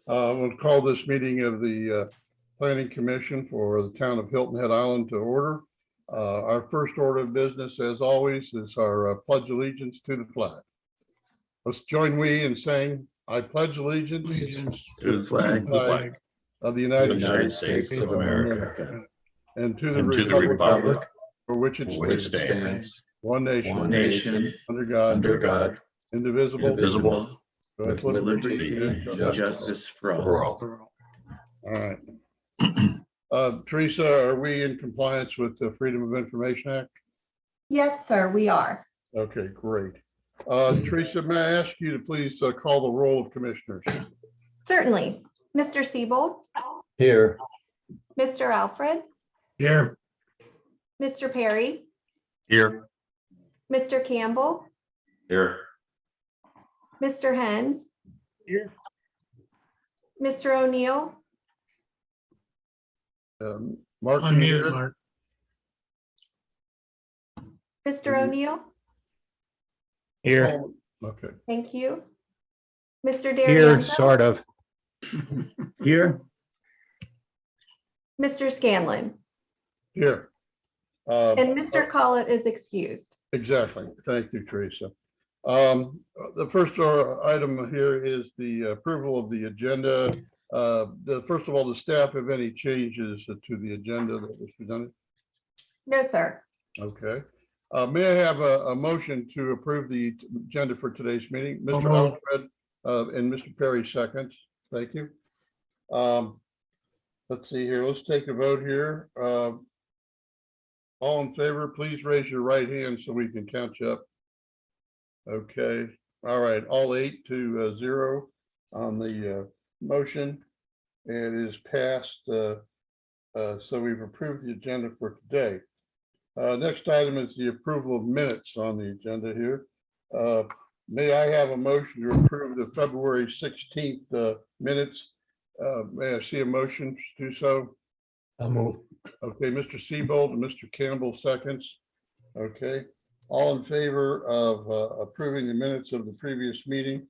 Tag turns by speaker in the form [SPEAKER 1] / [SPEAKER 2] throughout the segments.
[SPEAKER 1] I'm going to call this meeting of the Planning Commission for the town of Hilton Head Island to order. Our first order of business, as always, is our pledge allegiance to the flag. Let's join we in saying, I pledge allegiance
[SPEAKER 2] to the flag
[SPEAKER 1] of the
[SPEAKER 2] United
[SPEAKER 1] United
[SPEAKER 2] States of America
[SPEAKER 1] and to
[SPEAKER 2] and
[SPEAKER 1] the
[SPEAKER 2] to the republic
[SPEAKER 1] for which it
[SPEAKER 2] for which it
[SPEAKER 1] stands,
[SPEAKER 2] stands,
[SPEAKER 1] one
[SPEAKER 2] one
[SPEAKER 1] nation,
[SPEAKER 2] nation,
[SPEAKER 1] under God, indivisible,
[SPEAKER 2] indivisible,
[SPEAKER 1] with
[SPEAKER 2] with liberty and justice for all.
[SPEAKER 1] All right. Teresa, are we in compliance with the Freedom of Information Act?
[SPEAKER 3] Yes, sir, we are.
[SPEAKER 1] Okay, great. Teresa, may I ask you to please call the roll of commissioners?
[SPEAKER 3] Certainly. Mr. Siebold,
[SPEAKER 2] Here.
[SPEAKER 3] Mr. Alfred,
[SPEAKER 2] Here.
[SPEAKER 3] Mr. Perry,
[SPEAKER 2] Here.
[SPEAKER 3] Mr. Campbell,
[SPEAKER 2] Here.
[SPEAKER 3] Mr. Hens,
[SPEAKER 2] Here.
[SPEAKER 3] Mr. O'Neill,
[SPEAKER 1] Mark,
[SPEAKER 4] Unmute, Mark.
[SPEAKER 3] Mr. O'Neill,
[SPEAKER 4] Here,
[SPEAKER 1] Okay.
[SPEAKER 3] thank you. Mr.
[SPEAKER 4] here,
[SPEAKER 3] Darienzo,
[SPEAKER 4] sort of.
[SPEAKER 2] Here.
[SPEAKER 3] Mr. Scanlon,
[SPEAKER 1] Here.
[SPEAKER 3] and Mr. Collett is excused.
[SPEAKER 1] Exactly. Thank you, Teresa. The first item here is the approval of the agenda. First of all, the staff have any changes to the agenda that was presented?
[SPEAKER 3] No, sir.
[SPEAKER 1] Okay. May I have a motion to approve the agenda for today's meeting?
[SPEAKER 4] So
[SPEAKER 1] Mr.
[SPEAKER 4] moved.
[SPEAKER 1] Alfred and Mr. Perry seconds. Thank you. Let's see here. Let's take a vote here. All in favor, please raise your right hand so we can count you up. Okay. All right. All 8-0 on the motion. It is passed. So we've approved the agenda for today. Next item is the approval of minutes on the agenda here. May I have a motion to approve the February 16th minutes? May I see a motion to do so?
[SPEAKER 2] I'll move.
[SPEAKER 1] Okay, Mr. Siebold and Mr. Campbell seconds. Okay, all in favor of approving the minutes of the previous meeting,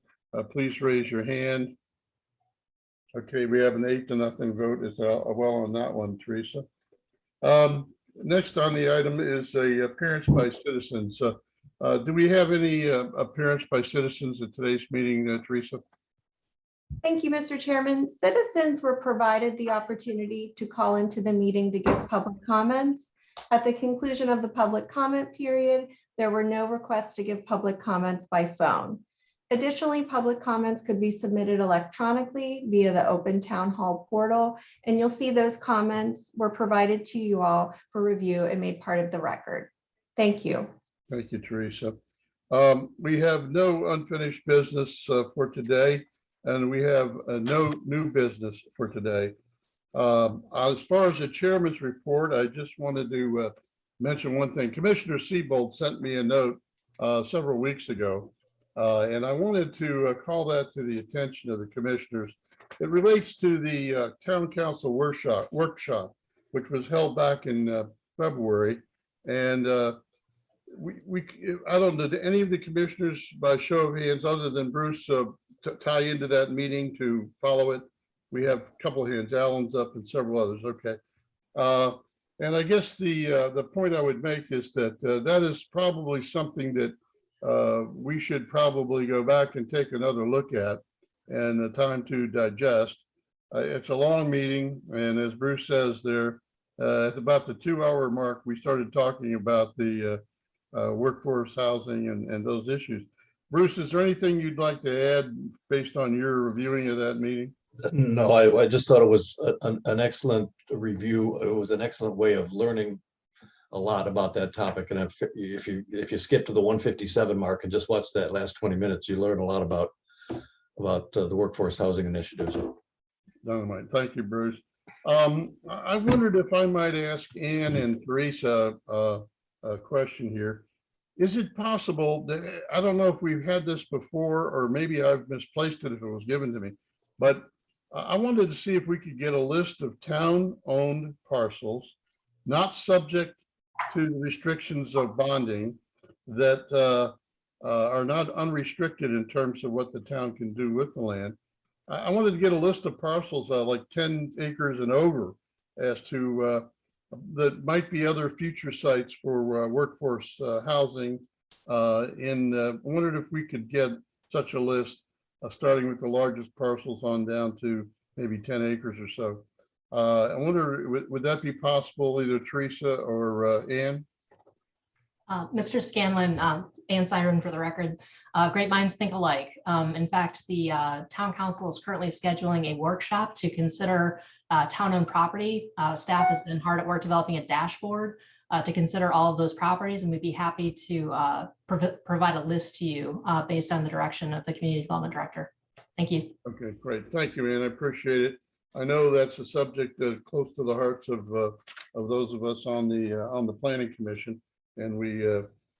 [SPEAKER 1] please raise your hand. Okay, we have an 8-0 vote as well on that one, Teresa. Next on the item is a appearance by citizens. Do we have any appearance by citizens at today's meeting, Teresa?
[SPEAKER 3] Thank you, Mr. Chairman. Citizens were provided the opportunity to call into the meeting to give public comments. At the conclusion of the public comment period, there were no requests to give public comments by phone. Additionally, public comments could be submitted electronically via the Open Town Hall portal, and you'll see those comments were provided to you all for review and made part of the record. Thank you.
[SPEAKER 1] Thank you, Teresa. We have no unfinished business for today, and we have no new business for today. As far as the chairman's report, I just wanted to mention one thing. Commissioner Siebold sent me a note several weeks ago, and I wanted to call that to the attention of the commissioners. It relates to the town council workshop, which was held back in February. And I don't know, did any of the commissioners, by show of hands, other than Bruce, tie into that meeting to follow it? We have a couple of hands, Alan's up and several others. Okay. And I guess the point I would make is that that is probably something that we should probably go back and take another look at, and the time to digest. It's a long meeting, and as Bruce says there, at about the 2-hour mark, we started talking about the workforce housing and those issues. Bruce, is there anything you'd like to add based on your reviewing of that meeting?
[SPEAKER 5] No, I just thought it was an excellent review. It was an excellent way of learning a lot about that topic. And if you skip to the 157 mark and just watch that last 20 minutes, you learn a lot about the workforce housing initiatives.
[SPEAKER 1] Dynamite. Thank you, Bruce. I wondered if I might ask Ann and Teresa a question here. Is it possible that, I don't know if we've had this before, or maybe I've misplaced it if it was given to me, but I wanted to see if we could get a list of town-owned parcels, not subject to the restrictions of bonding, that are not unrestricted in terms of what the town can do with the land, I wanted to get a list of parcels, like 10 acres and over, as to that might be other future sites for workforce housing. I wondered if we could get such a list, starting with the largest parcels on down to maybe 10 acres or so. I wonder, would that be possible, either Teresa or Ann?
[SPEAKER 6] Mr. Scanlon, Ann Siren for the record, great minds think alike. In fact, the town council is currently scheduling a workshop to consider town-owned property. Staff has been hard at work developing a dashboard to consider all of those properties, and we'd be happy to provide a list to you based on the direction of the community development director. Thank you.
[SPEAKER 1] Okay, great. Thank you, Ann. I appreciate it. I know that's a subject that's close to the hearts of those of us on the planning commission, and we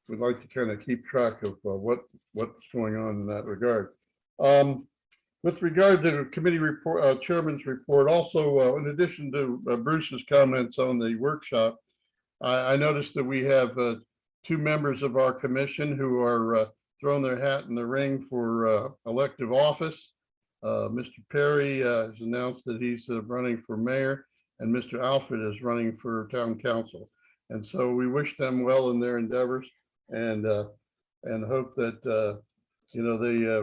[SPEAKER 1] would like to kind of keep track of what's going on in that regard. With regard to the committee report, chairman's report, also in addition to Bruce's comments on the workshop, I noticed that we have 2 members of our commission who are throwing their hat in the ring for elective office. Mr. Perry has announced that he's running for mayor, and Mr. Alfred is running for town council. And so we wish them well in their endeavors, and hope that they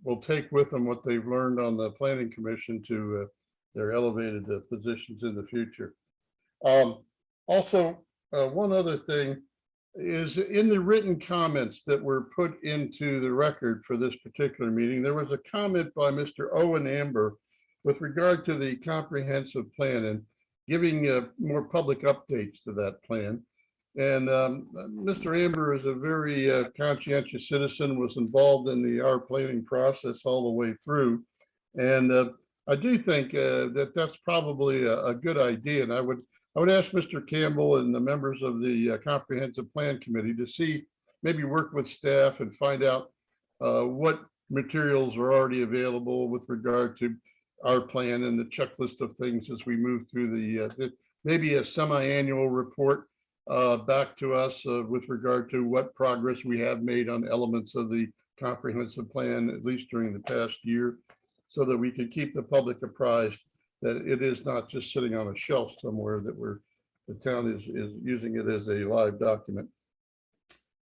[SPEAKER 1] will take with them what they've learned on the planning commission to their elevated positions in the future. Also, one other thing is, in the written comments that were put into the record for this particular meeting, there was a comment by Mr. Owen Amber with regard to the comprehensive plan and giving more public updates to that plan. And Mr. Amber is a very conscientious citizen, was involved in our planning process all the way through. And I do think that that's probably a good idea. And I would ask Mr. Campbell and the members of the Comprehensive Plan Committee to maybe work with staff and find out what materials are already available with regard to our plan and the checklist of things as we move through maybe a semi-annual report back to us with regard to what progress we have made on elements of the comprehensive plan, at least during the past year, so that we can keep the public apprised that it is not just sitting on a shelf somewhere, that the town is using it as a live document.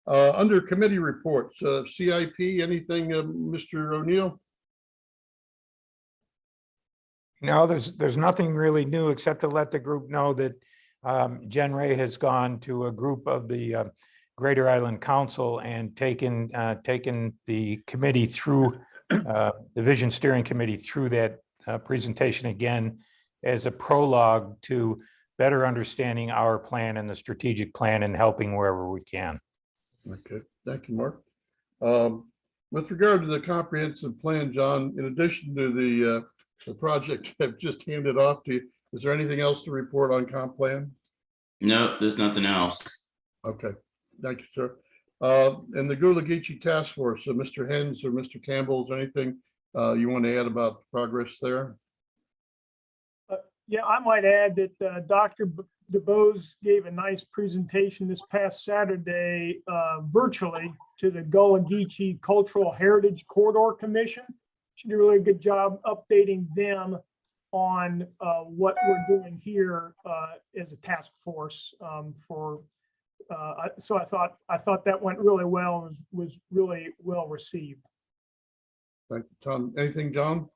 [SPEAKER 1] Under committee reports, CIP, anything, Mr. O'Neill?
[SPEAKER 4] No, there's nothing really new except to let the group know that Jen Ray has gone to a group of the Greater Island Council and taken the committee through the Vision Steering Committee through that presentation again as a prologue to better understanding our plan and the strategic plan and helping wherever we can.
[SPEAKER 1] Okay, thank you, Mark. With regard to the comprehensive plan, John, in addition to the project I've just handed off to you, is there anything else to report on comp plan?
[SPEAKER 2] No, there's nothing else.
[SPEAKER 1] Okay, thank you, sir. And the Gula Geechee Task Force, so Mr. Hens or Mr. Campbell, is there anything you want to add about progress there?
[SPEAKER 7] Yeah, I might add that Dr. DeBose gave a nice presentation this past Saturday virtually to the Gullah Geechee Cultural Heritage Corridor Commission. She did a really good job updating them on what we're doing here as a task force so I thought that went really well, was really well received.
[SPEAKER 1] Thank you, Tom. Anything, John?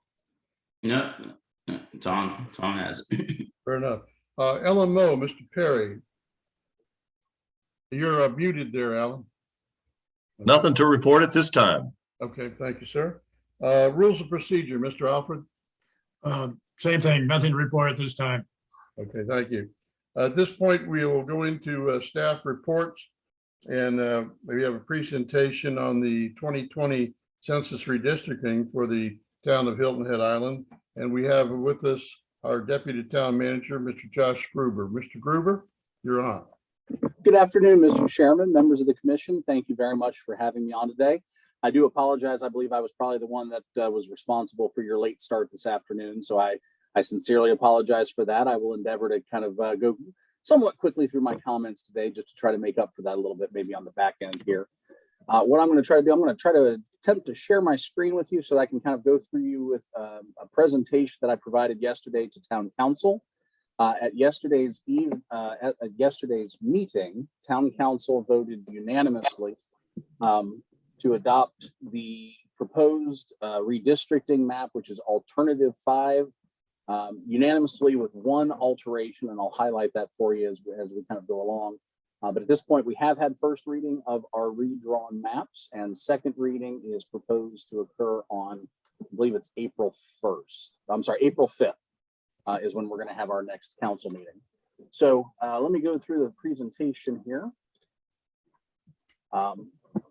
[SPEAKER 2] No, Tom has it.
[SPEAKER 1] Fair enough. LMO, Mr. Perry. You're muted there, Alan.
[SPEAKER 8] Nothing to report at this time.
[SPEAKER 1] Okay, thank you, sir. Rules of procedure, Mr. Alfred.
[SPEAKER 9] Same thing, nothing to report at this time.
[SPEAKER 1] Okay, thank you. At this point, we will go into staff reports, and we have a presentation on the 2020 census redistricting for the town of Hilton Head Island. And we have with us our deputy town manager, Mr. Josh Gruber. Mr. Gruber, you're on.
[SPEAKER 10] Good afternoon, Mr. Chairman, members of the commission. Thank you very much for having me on today. I do apologize. I believe I was probably the one that was responsible for your late start this afternoon. So I sincerely apologize for that. I will endeavor to kind of go somewhat quickly through my comments today, just to try to make up for that a little bit, maybe on the back end here. What I'm going to try to do, I'm going to try to attempt to share my screen with you so that I can kind of go through you with a presentation that I provided yesterday to Town Council. At yesterday's meeting, Town Council voted unanimously to adopt the proposed redistricting map, which is alternative 5, unanimously with one alteration, and I'll highlight that for you as we kind of go along. But at this point, we have had first reading of our redrawn maps, and second reading is proposed to occur on, I believe it's April 1st. I'm sorry, April 5th is when we're going to have our next council meeting. So let me go through the presentation here.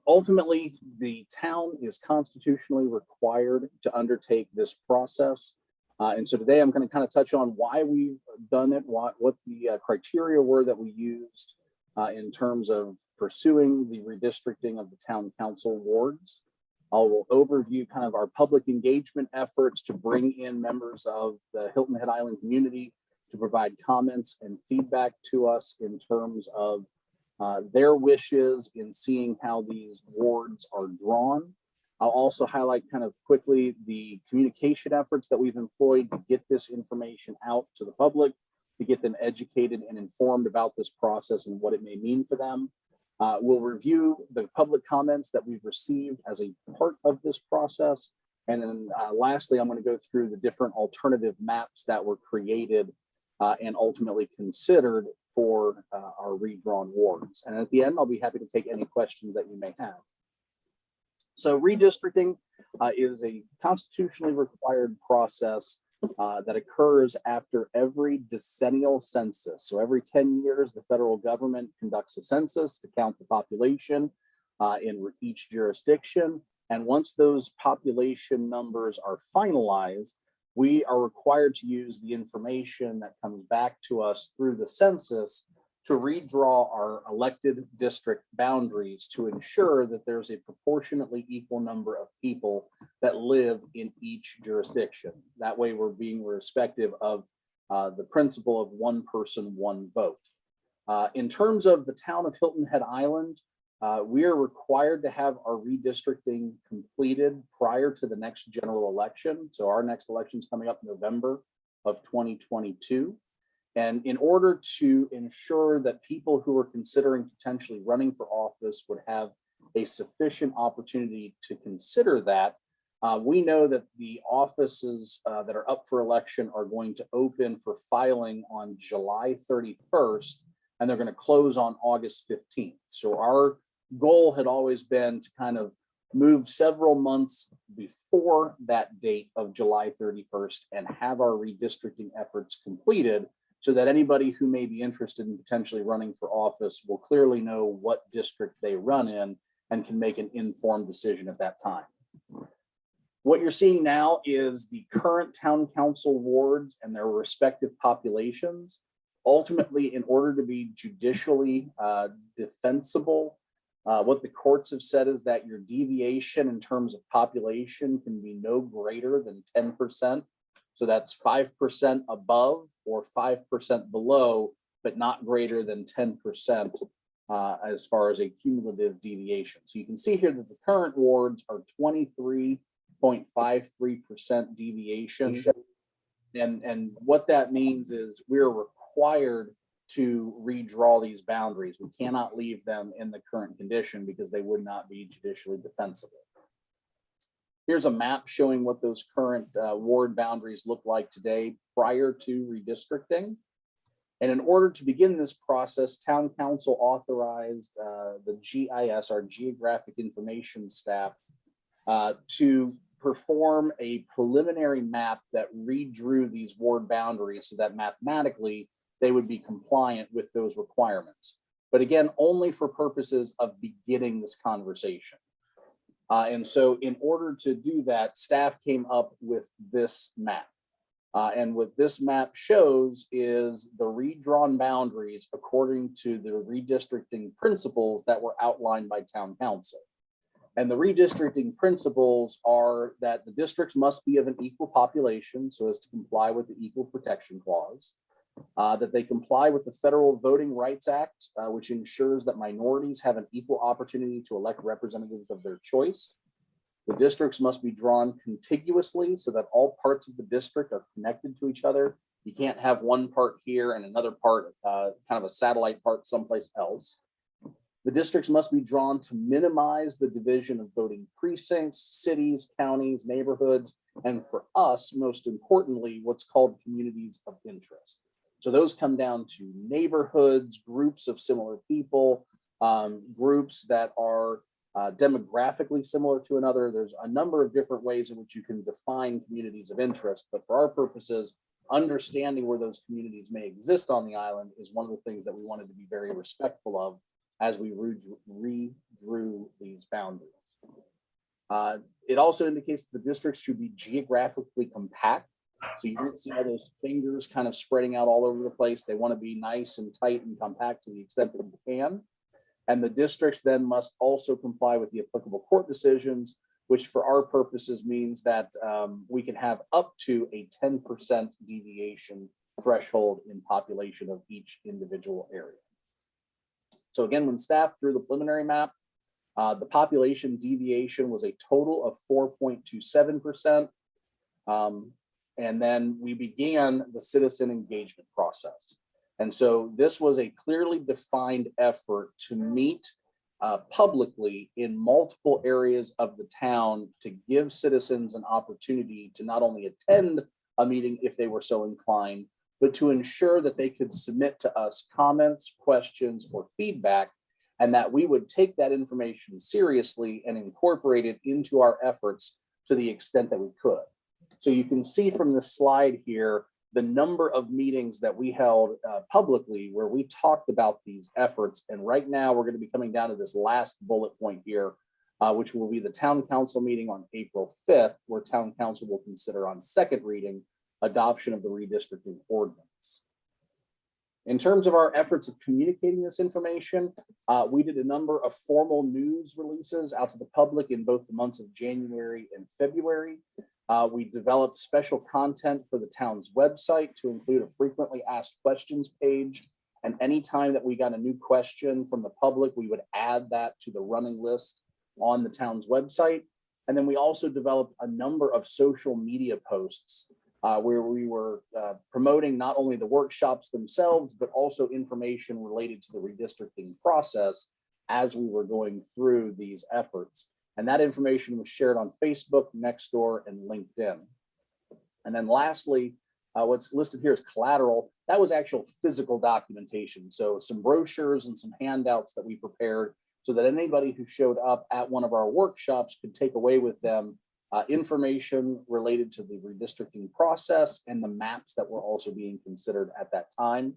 [SPEAKER 10] Ultimately, the town is constitutionally required to undertake this process. And so today I'm going to kind of touch on why we've done it, what the criteria were that we used in terms of pursuing the redistricting of the town council wards. I will overview kind of our public engagement efforts to bring in members of the Hilton Head Island community to provide comments and feedback to us in terms of their wishes in seeing how these wards are drawn. I'll also highlight kind of quickly the communication efforts that we've employed to get this information out to the public, to get them educated and informed about this process and what it may mean for them. We'll review the public comments that we've received as a part of this process. And then lastly, I'm going to go through the different alternative maps that were created and ultimately considered for our redrawn wards. And at the end, I'll be happy to take any questions that you may have. So redistricting is a constitutionally required process that occurs after every decennial census. So every 10 years, the federal government conducts a census to count the population in each jurisdiction. And once those population numbers are finalized, we are required to use the information that comes back to us through the census to redraw our elected district boundaries to ensure that there's a proportionately equal number of people that live in each jurisdiction. That way we're being respective of the principle of one person, one vote. In terms of the town of Hilton Head Island, we are required to have our redistricting completed prior to the next general election. So our next election is coming up in November of 2022. And in order to ensure that people who are considering potentially running for office would have a sufficient opportunity to consider that, we know that the offices that are up for election are going to open for filing on July 31st, and they're going to close on August 15th. So our goal had always been to kind of move several months before that date of July 31st and have our redistricting efforts completed, so that anybody who may be interested in potentially running for office will clearly know what district they run in and can make an informed decision at that time. What you're seeing now is the current town council wards and their respective populations. Ultimately, in order to be judicially defensible, what the courts have said is that your deviation in terms of population can be no greater than 10%. So that's 5% above or 5% below, but not greater than 10% as far as a cumulative deviation. So you can see here that the current wards are 23.53% deviation. And what that means is we're required to redraw these boundaries. We cannot leave them in the current condition because they would not be judicially defensible. Here's a map showing what those current ward boundaries look like today prior to redistricting. And in order to begin this process, Town Council authorized the GIS, our Geographic Information staff, to perform a preliminary map that redrew these ward boundaries so that mathematically they would be compliant with those requirements. But again, only for purposes of beginning this conversation. And so in order to do that, staff came up with this map. And what this map shows is the redrawn boundaries according to the redistricting principles that were outlined by Town Council. And the redistricting principles are that the districts must be of an equal population so as to comply with the Equal Protection Clause, that they comply with the Federal Voting Rights Act, which ensures that minorities have an equal opportunity to elect representatives of their choice, The districts must be drawn contiguously so that all parts of the district are connected to each other. You can't have one part here and another part, kind of a satellite part someplace else. The districts must be drawn to minimize the division of voting precincts, cities, counties, neighborhoods, and for us, most importantly, what's called communities of interest. So those come down to neighborhoods, groups of similar people, groups that are demographically similar to another. There's a number of different ways in which you can define communities of interest, but for our purposes, understanding where those communities may exist on the island is one of the things that we wanted to be very respectful of as we redrew these boundaries. It also indicates that the districts should be geographically compact. So you don't see all those fingers kind of spreading out all over the place. They want to be nice and tight and compact to the extent that you can. And the districts then must also comply with the applicable court decisions, which for our purposes means that we can have up to a 10% deviation threshold in population of each individual area. So again, when staff drew the preliminary map, the population deviation was a total of 4.27%. And then we began the citizen engagement process. And so this was a clearly defined effort to meet publicly in multiple areas of the town to give citizens an opportunity to not only attend a meeting if they were so inclined, but to ensure that they could submit to us comments, questions, or feedback, and that we would take that information seriously and incorporate it into our efforts to the extent that we could. So you can see from this slide here, the number of meetings that we held publicly where we talked about these efforts. And right now we're going to be coming down to this last bullet point here, which will be the town council meeting on April 5th, where town council will consider on second reading adoption of the redistricting ordinance. In terms of our efforts of communicating this information, we did a number of formal news releases out to the public in both the months of January and February. We developed special content for the town's website to include a frequently asked questions page. And anytime that we got a new question from the public, we would add that to the running list on the town's website. And then we also developed a number of social media posts where we were promoting not only the workshops themselves, but also information related to the redistricting process as we were going through these efforts. And that information was shared on Facebook, Nextdoor, and LinkedIn. And then lastly, what's listed here is collateral. That was actual physical documentation. So some brochures and some handouts that we prepared so that anybody who showed up at one of our workshops could take away with them information related to the redistricting process and the maps that were also being considered at that time.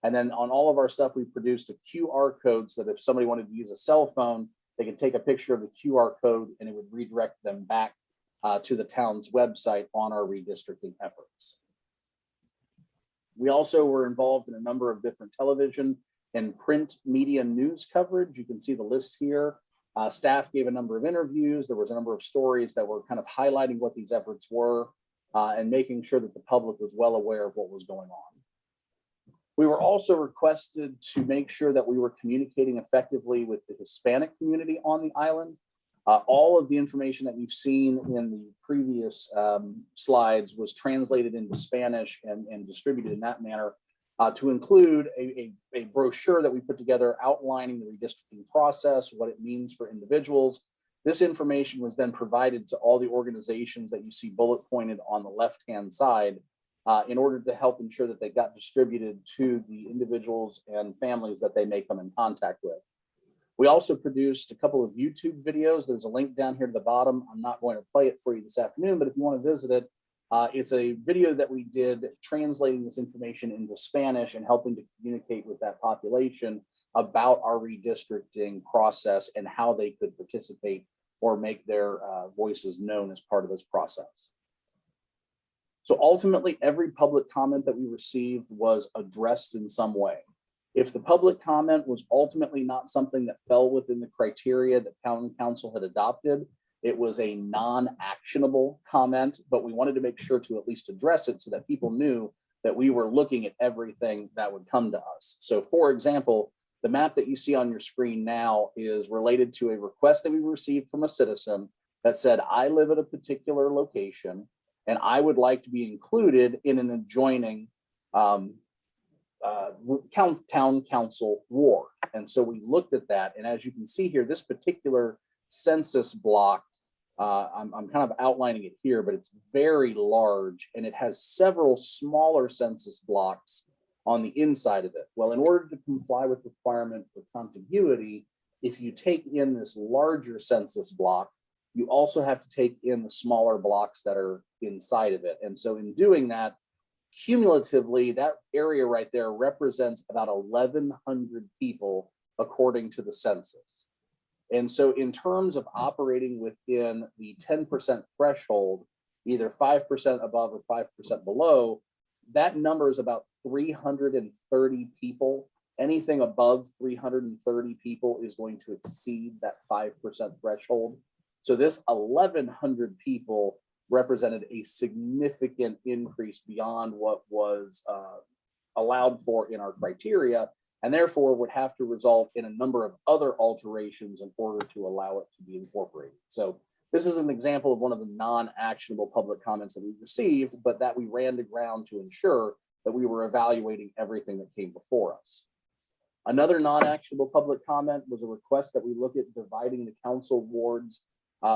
[SPEAKER 10] And then on all of our stuff, we produced a QR code so that if somebody wanted to use a cell phone, they could take a picture of the QR code and it would redirect them back to the town's website on our redistricting efforts. We also were involved in a number of different television and print media news coverage. You can see the list here. Staff gave a number of interviews. There was a number of stories that were kind of highlighting what these efforts were and making sure that the public was well aware of what was going on. We were also requested to make sure that we were communicating effectively with the Hispanic community on the island. All of the information that you've seen in the previous slides was translated into Spanish and distributed in that manner to include a brochure that we put together outlining the redistricting process, what it means for individuals. This information was then provided to all the organizations that you see bullet pointed on the left-hand side in order to help ensure that they got distributed to the individuals and families that they may come in contact with. We also produced a couple of YouTube videos. There's a link down here to the bottom. I'm not going to play it for you this afternoon, but if you want to visit it, it's a video that we did translating this information into Spanish and helping to communicate with that population about our redistricting process and how they could participate or make their voices known as part of this process. So ultimately, every public comment that we received was addressed in some way. If the public comment was ultimately not something that fell within the criteria that town council had adopted, it was a non-actionable comment, but we wanted to make sure to at least address it so that people knew that we were looking at everything that would come to us. So for example, the map that you see on your screen now is related to a request that we received from a citizen that said, I live at a particular location and I would like to be included in an adjoining town council ward. And so we looked at that. And as you can see here, this particular census block, I'm kind of outlining it here, but it's very large and it has several smaller census blocks on the inside of it. Well, in order to comply with the requirement for contiguity, if you take in this larger census block, you also have to take in the smaller blocks that are inside of it. And so in doing that, cumulatively, that area right there represents about 1,100 people according to the census. And so in terms of operating within the 10% threshold, either 5% above or 5% below, that number is about 330 people. Anything above 330 people is going to exceed that 5% threshold. So this 1,100 people represented a significant increase beyond what was allowed for in our criteria, and therefore would have to result in a number of other alterations in order to allow it to be incorporated. So this is an example of one of the non-actionable public comments that we received, but that we ran to ground to ensure that we were evaluating everything that came before us. Another non-actionable public comment was a request that we look at dividing the council wards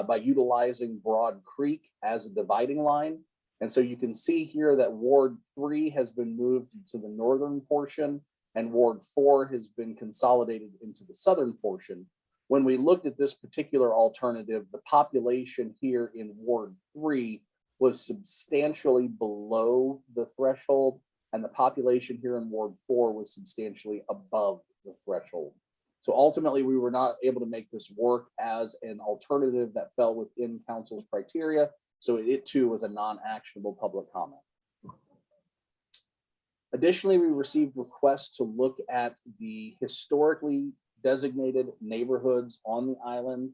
[SPEAKER 10] by utilizing Broad Creek as a dividing line. And so you can see here that Ward 3 has been moved to the northern portion and Ward 4 has been consolidated into the southern portion. When we looked at this particular alternative, the population here in Ward 3 was substantially below the threshold, and the population here in Ward 4 was substantially above the threshold. So ultimately, we were not able to make this work as an alternative that fell within council's criteria. So it too was a non-actionable public comment. Additionally, we received requests to look at the historically designated neighborhoods on the island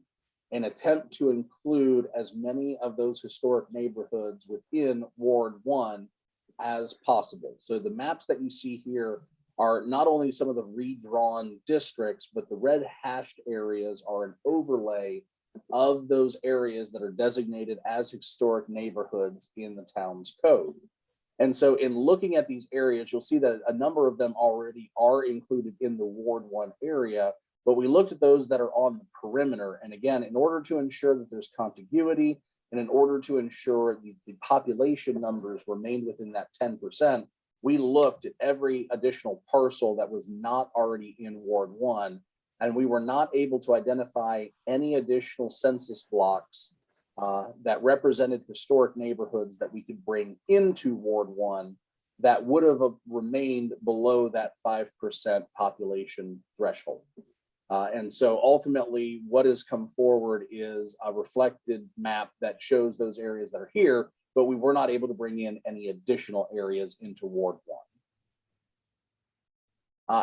[SPEAKER 10] and attempt to include as many of those historic neighborhoods within Ward 1 as possible. So the maps that you see here are not only some of the redrawn districts, but the red hashed areas are an overlay of those areas that are designated as historic neighborhoods in the town's code. And so in looking at these areas, you'll see that a number of them already are included in the Ward 1 area, but we looked at those that are on the perimeter. And again, in order to ensure that there's contiguity and in order to ensure the population numbers remained within that 10%, we looked at every additional parcel that was not already in Ward 1, and we were not able to identify any additional census blocks that represented historic neighborhoods that we could bring into Ward 1 that would have remained below that 5% population threshold. And so ultimately, what has come forward is a reflected map that shows those areas that are here, but we were not able to bring in any additional areas into Ward 1.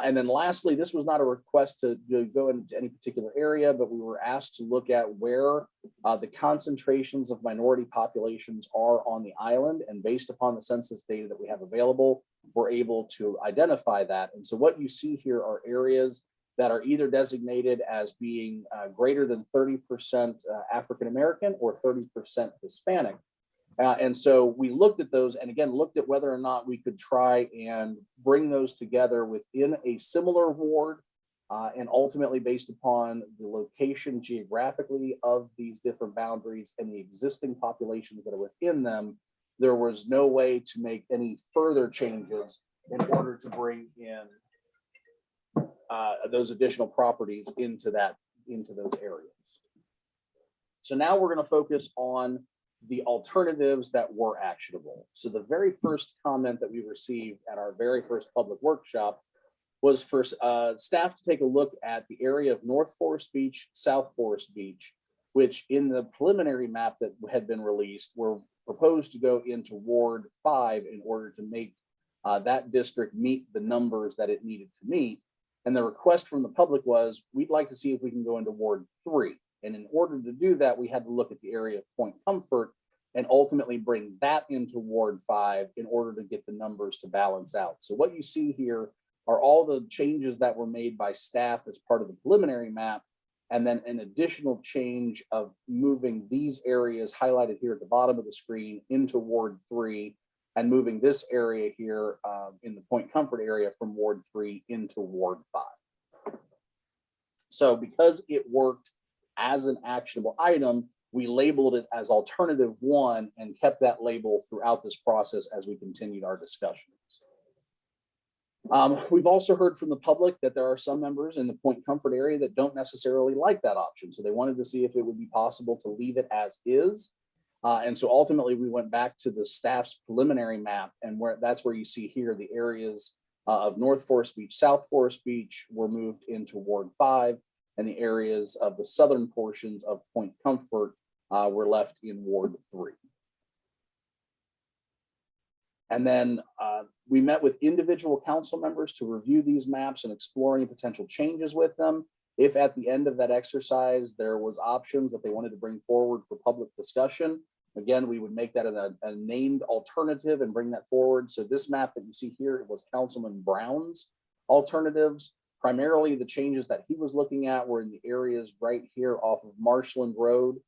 [SPEAKER 10] And then lastly, this was not a request to go into any particular area, but we were asked to look at where the concentrations of minority populations are on the island. And based upon the census data that we have available, we're able to identify that. And so what you see here are areas that are either designated as being greater than 30% African-American or 30% Hispanic. And so we looked at those and again, looked at whether or not we could try and bring those together within a similar ward. And ultimately based upon the location geographically of these different boundaries and the existing populations that are within them, there was no way to make any further changes in order to bring in those additional properties into those areas. So now we're going to focus on the alternatives that were actionable. So the very first comment that we received at our very first public workshop was for staff to take a look at the area of North Forest Beach, South Forest Beach, which in the preliminary map that had been released were proposed to go into Ward 5 in order to make that district meet the numbers that it needed to meet. And the request from the public was, we'd like to see if we can go into Ward 3. And in order to do that, we had to look at the area of Point Comfort and ultimately bring that into Ward 5 in order to get the numbers to balance out. So what you see here are all the changes that were made by staff as part of the preliminary map and then an additional change of moving these areas highlighted here at the bottom of the screen into Ward 3, and moving this area here in the Point Comfort area from Ward 3 into Ward 5. So because it worked as an actionable item, we labeled it as alternative 1 and kept that label throughout this process as we continued our discussions. We've also heard from the public that there are some members in the Point Comfort area that don't necessarily like that option. So they wanted to see if it would be possible to leave it as is. And so ultimately we went back to the staff's preliminary map, and that's where you see here the areas of North Forest Beach, South Forest Beach were moved into Ward 5, and the areas of the southern portions of Point Comfort were left in Ward 3. And then we met with individual council members to review these maps and explore any potential changes with them. If at the end of that exercise, there was options that they wanted to bring forward for public discussion, again, we would make that a named alternative and bring that forward. So this map that you see here was Councilman Brown's alternatives. Primarily the changes that he was looking at were in the areas right here off of Marshland Road,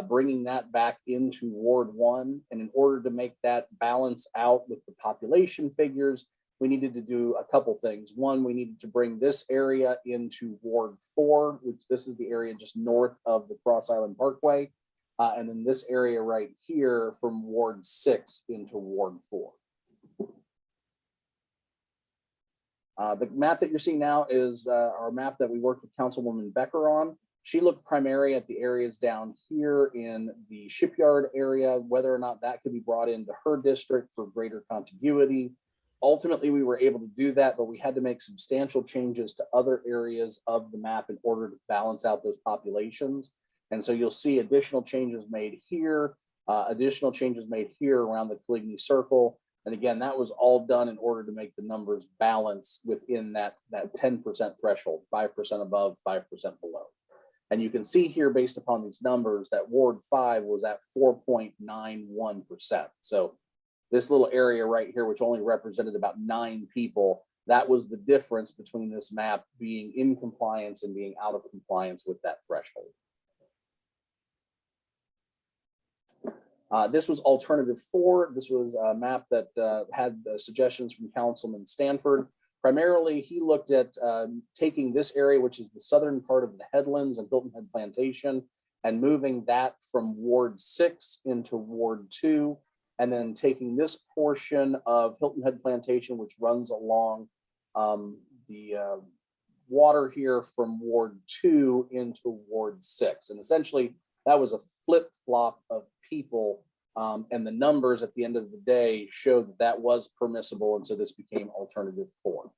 [SPEAKER 10] bringing that back into Ward 1. And in order to make that balance out with the population figures, we needed to do a couple things. One, we needed to bring this area into Ward 4, which this is the area just north of the Cross Island Parkway. And then this area right here from Ward 6 into Ward 4. The map that you're seeing now is our map that we worked with Councilwoman Becker on. She looked primarily at the areas down here in the shipyard area, whether or not that could be brought into her district for greater contiguity. Ultimately, we were able to do that, but we had to make substantial changes to other areas of the map in order to balance out those populations. And so you'll see additional changes made here, additional changes made here around the Coligny Circle. And again, that was all done in order to make the numbers balance within that 10% threshold, 5% above, 5% below. And you can see here, based upon these numbers, that Ward 5 was at 4.91%. So this little area right here, which only represented about 9 people, that was the difference between this map being in compliance and being out of compliance with that threshold. This was alternative 4. This was a map that had suggestions from Councilman Stanford. Primarily, he looked at taking this area, which is the southern part of the Headlands and Hilton Head Plantation, and moving that from Ward 6 into Ward 2, and then taking this portion of Hilton Head Plantation, which runs along the water here, from Ward 2 into Ward 6. And essentially, that was a flip-flop of people, and the numbers at the end of the day showed that that was permissible, and so this became alternative 4.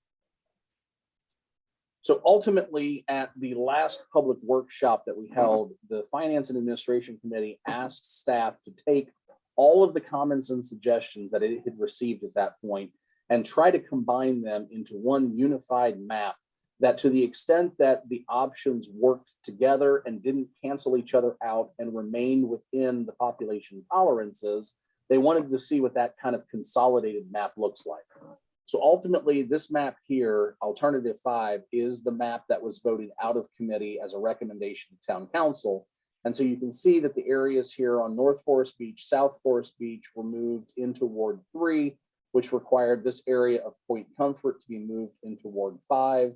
[SPEAKER 10] So ultimately, at the last public workshop that we held, the Finance and Administration Committee asked staff to take all of the comments and suggestions that it had received at that point and try to combine them into one unified map that, to the extent that the options worked together and didn't cancel each other out and remained within the population tolerances, they wanted to see what that kind of consolidated map looks like. So ultimately, this map here, alternative 5, is the map that was voted out of committee as a recommendation to town council. And so you can see that the areas here on North Forest Beach, South Forest Beach were moved into Ward 3, which required this area of Point Comfort to be moved into Ward 5.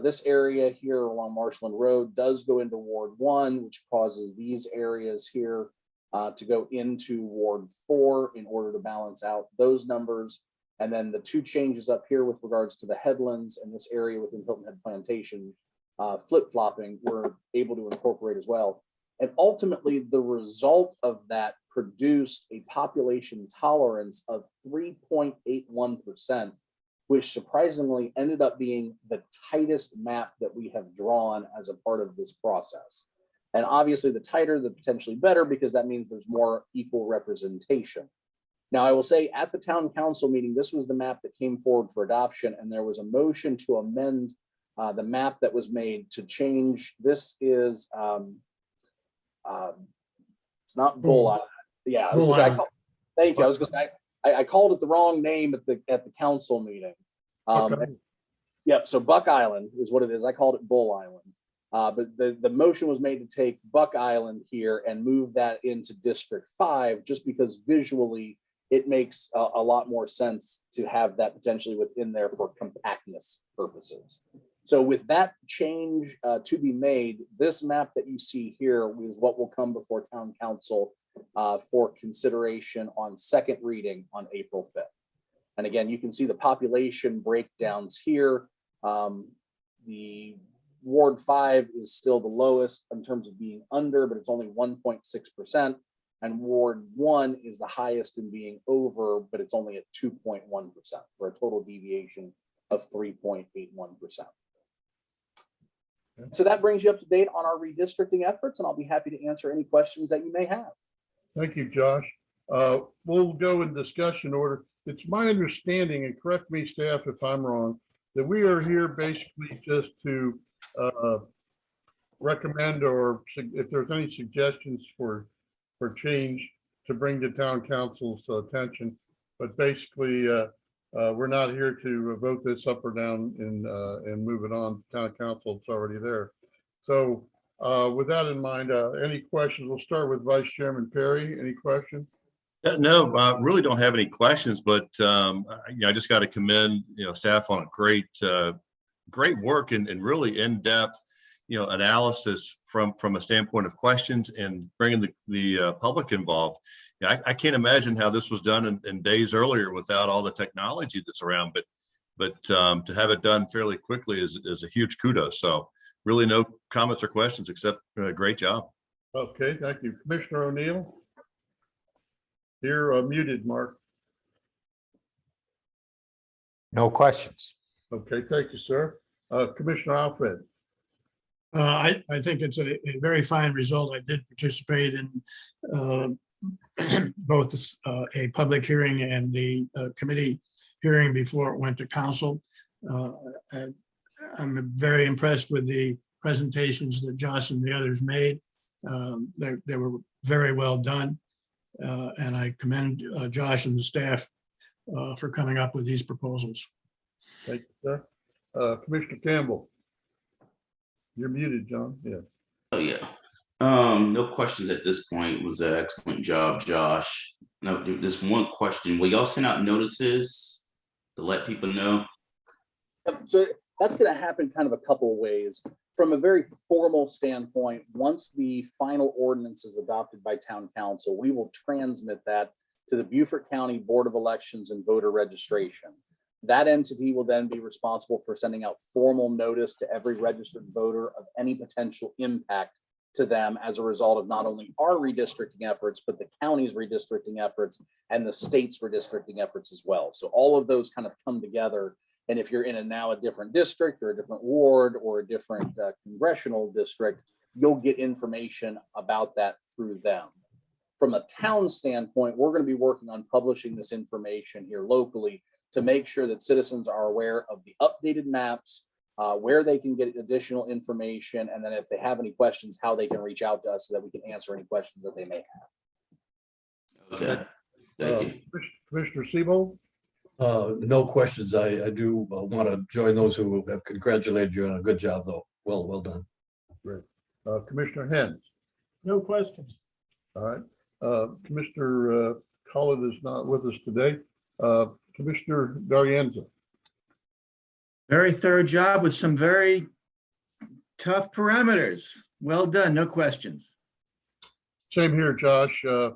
[SPEAKER 10] This area here along Marshland Road does go into Ward 1, which causes these areas here to go into Ward 4 in order to balance out those numbers. And then the 2 changes up here with regards to the Headlands and this area within Hilton Head Plantation, flip-flopping, we're able to incorporate as well. And ultimately, the result of that produced a population tolerance of 3.81%, which surprisingly ended up being the tightest map that we have drawn as a part of this process. And obviously, the tighter, the potentially better, because that means there's more equal representation. Now, I will say at the town council meeting, this was the map that came forward for adoption, and there was a motion to amend the map that was made to change. This is, it's not Bull Island. Yeah,
[SPEAKER 9] Bull Island.
[SPEAKER 10] Thank you. I was going to say, I called it the wrong name at the council meeting.
[SPEAKER 1] Okay.
[SPEAKER 10] Yep. So Buck Island is what it is. I called it Bull Island. But the motion was made to take Buck Island here and move that into District 5, just because visually it makes a lot more sense to have that potentially within there for compactness purposes. So with that change to be made, this map that you see here is what will come before Town Council for consideration on second reading on April 5th. And again, you can see the population breakdowns here. The Ward 5 is still the lowest in terms of being under, but it's only 1.6%. And Ward 1 is the highest in being over, but it's only at 2.1% for a total deviation of 3.81%. So that brings you up to date on our redistricting efforts, and I'll be happy to answer any questions that you may have.
[SPEAKER 1] Thank you, Josh. We'll go in discussion order. It's my understanding, and correct me, staff, if I'm wrong, that we are here basically just to recommend, or if there's any suggestions for change to bring to Town Council's attention. But basically, we're not here to vote this up or down and move it on to Town Council. It's already there. So with that in mind, any questions? We'll start with Vice Chairman Perry. Any questions?
[SPEAKER 8] No, I really don't have any questions, but I just got to commend staff on a great work and really in-depth analysis from a standpoint of questions and bringing the public involved. I can't imagine how this was done in days earlier without all the technology that's around, but to have it done fairly quickly is a huge kudos. So really no comments or questions except great job.
[SPEAKER 1] Okay, thank you. Commissioner O'Neill? You're muted, Mark.
[SPEAKER 4] No questions.
[SPEAKER 1] Okay, thank you, sir. Commissioner Alfred?
[SPEAKER 9] I think it's a very fine result. I did participate in both a public hearing and the committee hearing before it went to council. I'm very impressed with the presentations that Josh and the others made. They were very well done. And I commend Josh and the staff for coming up with these proposals.
[SPEAKER 1] Thank you, sir. Commissioner Campbell? You're muted, John. Yeah.
[SPEAKER 2] Oh, yeah. No questions at this point. It was an excellent job, Josh. No, just one question. Will y'all send out notices to let people know?
[SPEAKER 10] So that's going to happen kind of a couple of ways. From a very formal standpoint, once the final ordinance is adopted by Town Council, we will transmit that to the Beaufort County Board of Elections and Voter Registration. That entity will then be responsible for sending out formal notice to every registered voter of any potential impact to them as a result of not only our redistricting efforts, but the county's redistricting efforts and the state's redistricting efforts as well. So all of those kind of come together. And if you're in a different district or a different ward or a different congressional district, you'll get information about that through them. From a town standpoint, we're going to be working on publishing this information here locally to make sure that citizens are aware of the updated maps, where they can get additional information, and then if they have any questions, how they can reach out to us so that we can answer any questions that they may have.
[SPEAKER 2] Okay, thank you.
[SPEAKER 1] Commissioner Siebold?
[SPEAKER 5] No questions. I do want to join those who have congratulated you on a good job, though. Well done.
[SPEAKER 1] Great. Commissioner Hens?
[SPEAKER 7] No questions.
[SPEAKER 1] All right. Commissioner Collin is not with us today. Commissioner D'Arienza?
[SPEAKER 11] Very thorough job with some very tough parameters. Well done. No questions.
[SPEAKER 1] Same here, Josh. You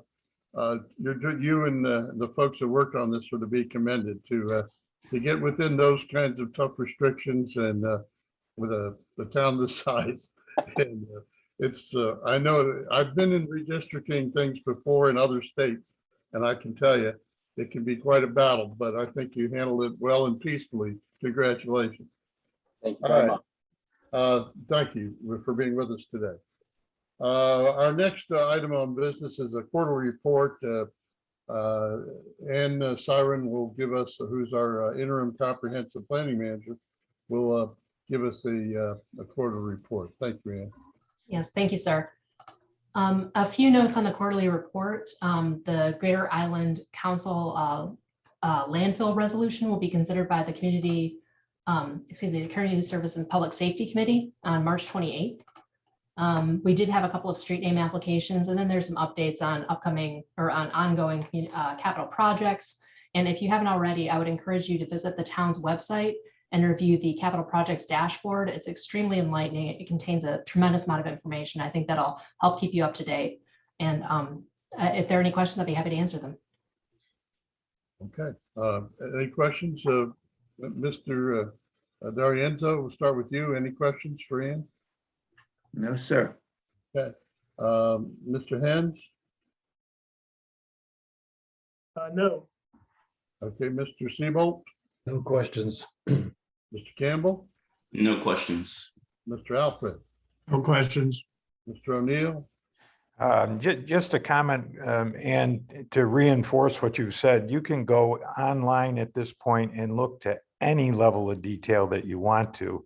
[SPEAKER 1] and the folks that worked on this are to be commended to get within those kinds of tough restrictions and with a town this size. And it's I know I've been in redistricting things before in other states, and I can tell you it can be quite a battle, but I think you handled it well and peacefully. Congratulations.
[SPEAKER 10] Thank you very much.
[SPEAKER 1] Thank you for being with us today. Our next item on business is a quarterly report. Ann Siren will give us, who's our interim comprehensive planning manager, will give us a quarterly report. Thank you, Ann.
[SPEAKER 6] Yes, thank you, sir. A few notes on the quarterly report. The Greater Island Council landfill resolution will be considered by the Community the Community Services and Public Safety Committee on March 28th. We did have a couple of street name applications, and then there's some updates on upcoming or on ongoing capital projects. And if you haven't already, I would encourage you to visit the town's website and review the capital projects dashboard. It's extremely enlightening. It contains a tremendous amount of information. I think that'll help keep you up to date. And if there are any questions, I'd be happy to answer them.
[SPEAKER 1] Okay, any questions? Mr. D'Arienzo, we'll start with you. Any questions for Ian?
[SPEAKER 11] No, sir.
[SPEAKER 1] Okay, Mr. Hens?
[SPEAKER 7] No.
[SPEAKER 1] Okay, Mr. Seabolt,
[SPEAKER 5] No questions.
[SPEAKER 1] Mr. Campbell,
[SPEAKER 2] No questions.
[SPEAKER 1] Mr. Alfred,
[SPEAKER 9] No questions.
[SPEAKER 1] Mr. O'Neill,
[SPEAKER 4] Just a comment, and to reinforce what you've said, you can go online at this point and look to any level of detail that you want to,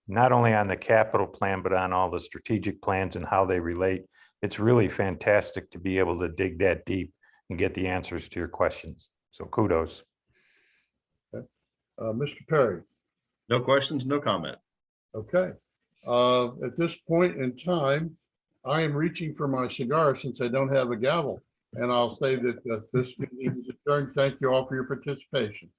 [SPEAKER 4] not only on the capital plan, but on all the strategic plans and how they relate. It's really fantastic to be able to dig that deep and get the answers to your questions. So kudos.
[SPEAKER 1] Mr. Perry.
[SPEAKER 8] No questions, no comment.
[SPEAKER 1] Okay, at this point in time, I am reaching for my cigar since I don't have a gavel. And I'll say that this meeting is adjourned. Thank you all for your participation.